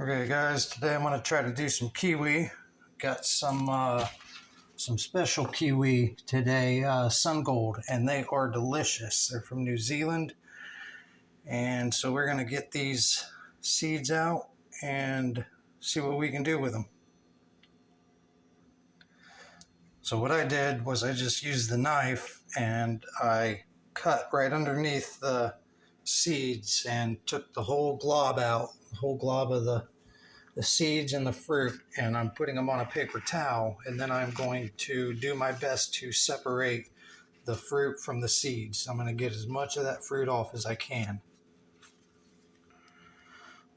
Okay guys, today I'm going to try to do some kiwi. Got some special kiwi today, Sun Gold, and they are delicious. They're from New Zealand, and so we're going to get these seeds out and see what we can do with them. So what I did was I just used the knife and I cut right underneath the seeds and took the whole glob out, the whole glob of the seeds and the fruit, and I'm putting them on a paper towel, and then I'm going to do my best to separate the fruit from the seeds. I'm going to get as much of that fruit off as I can.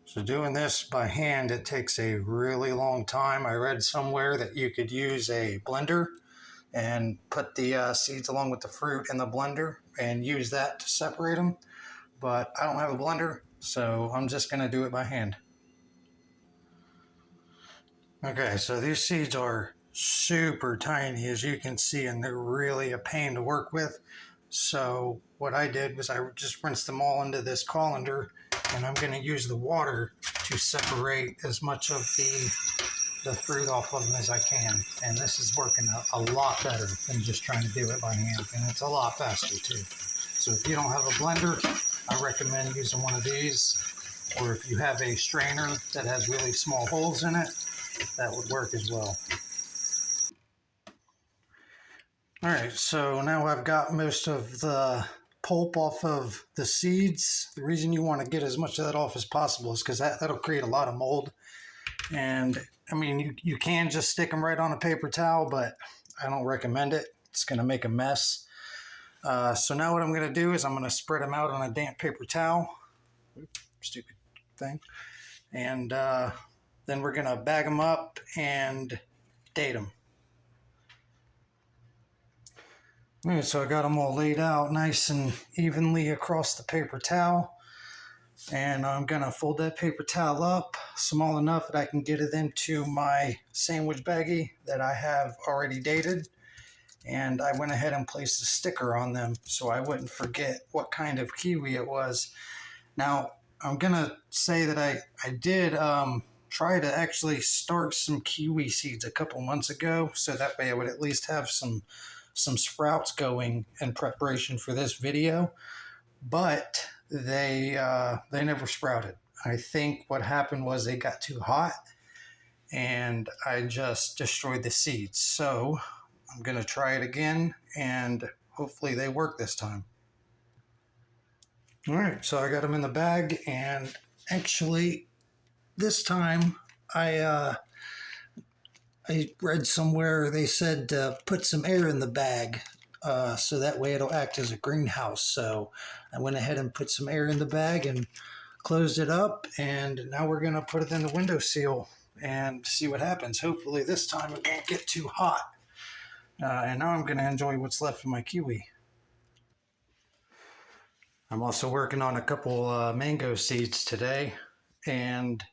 So doing this by hand, it takes a really long time. I read somewhere that you could use a blender and put the seeds along with the fruit in the blender and use that to separate them, but I don't have a blender, so I'm just going to do it by hand. Okay, so these seeds are super tiny, as you can see, and they're really a pain to work with. So what I did was I just rinsed them all into this colander, and I'm going to use the water to separate as much of the fruit off of them as I can. And this is working a lot better than just trying to do it by hand, and it's a lot faster too. So if you don't have a blender, I recommend using one of these, or if you have a strainer that has really small holes in it, that would work as well. All right, so now I've got most of the pulp off of the seeds. The reason you want to get as much of that off as possible is because that'll create a lot of mold. And I mean, you can just stick them right on a paper towel, but I don't recommend it. It's going to make a mess. So now what I'm going to do is I'm going to spread them out on a damp paper towel. Oops, stupid thing. And then we're going to bag them up and date them. All right, so I got them all laid out nice and evenly across the paper towel. And I'm going to fold that paper towel up small enough that I can get it into my sandwich baggie that I have already dated. And I went ahead and placed a sticker on them so I wouldn't forget what kind of kiwi it was. Now, I'm going to say that I did try to actually start some kiwi seeds a couple months ago, so that way I would at least have some sprouts going in preparation for this video, but they never sprouted. I think what happened was they got too hot and I just destroyed the seeds. So I'm going to try it again and hopefully they work this time. All right, so I got them in the bag, and actually this time I read somewhere they said put some air in the bag so that way it'll act as a greenhouse. So I went ahead and put some air in the bag and closed it up, and now we're going to put it in the windowsill and see what happens. Hopefully this time it won't get too hot. And now I'm going to enjoy what's left of my kiwi. I'm also working on a couple mango seeds today and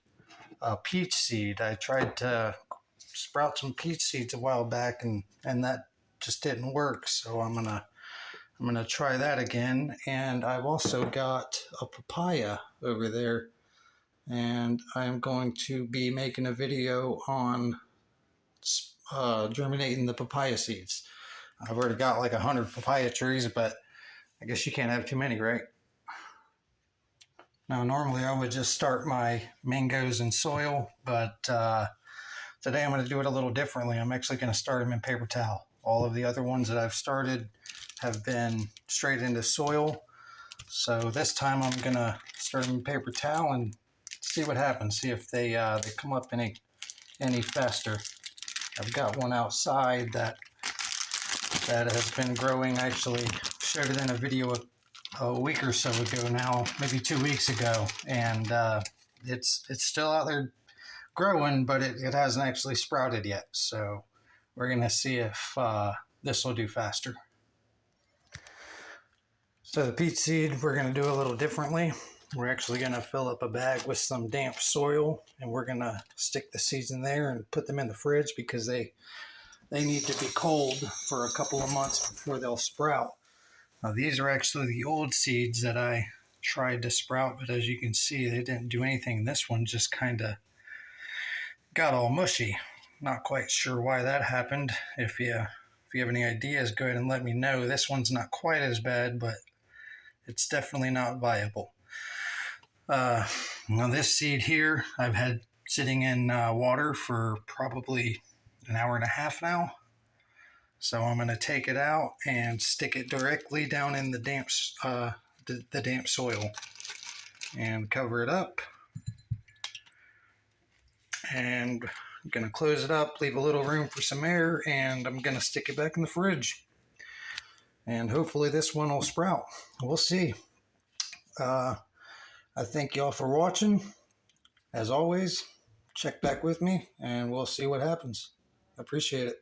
a peach seed. I tried to sprout some peach seeds a while back and that just didn't work. So I'm gonna try that again. And I've also got a papaya over there, and I'm going to be making a video on germinating the papaya seeds. I've already got like 100 papaya trees, but I guess you can't have too many, right? Now, normally I would just start my mangoes in soil, but today I'm going to do it a little differently. I'm actually going to start them in paper towel. All of the other ones that I've started have been straight into soil. So this time I'm going to start them in paper towel and see what happens. See if they come up any faster. I've got one outside that has been growing. I actually showed it in a video a week or so ago now, maybe 2 weeks ago, and it's still out there growing, but it hasn't actually sprouted yet. So we're going to see if this will do faster. So the peach seed, we're going to do a little differently. We're actually going to fill up a bag with some damp soil, and we're going to stick the seeds in there and put them in the fridge because they need to be cold for a couple of months before they'll sprout. Now these are actually the old seeds that I tried to sprout, but as you can see, they didn't do anything. This one just kind of got all mushy. Not quite sure why that happened. If you have any ideas, go ahead and let me know. This one's not quite as bad, but it's definitely not viable. Uh, Now this seed here, I've had sitting in water for probably an hour and a half now. So I'm going to take it out and stick it directly down in the damp soil and cover it up. And I'm going to close it up, leave a little room for some air, and I'm going to stick it back in the fridge. And hopefully this one will sprout. We'll see. I thank y'all for watching. As always, check back with me and we'll see what happens. I appreciate it.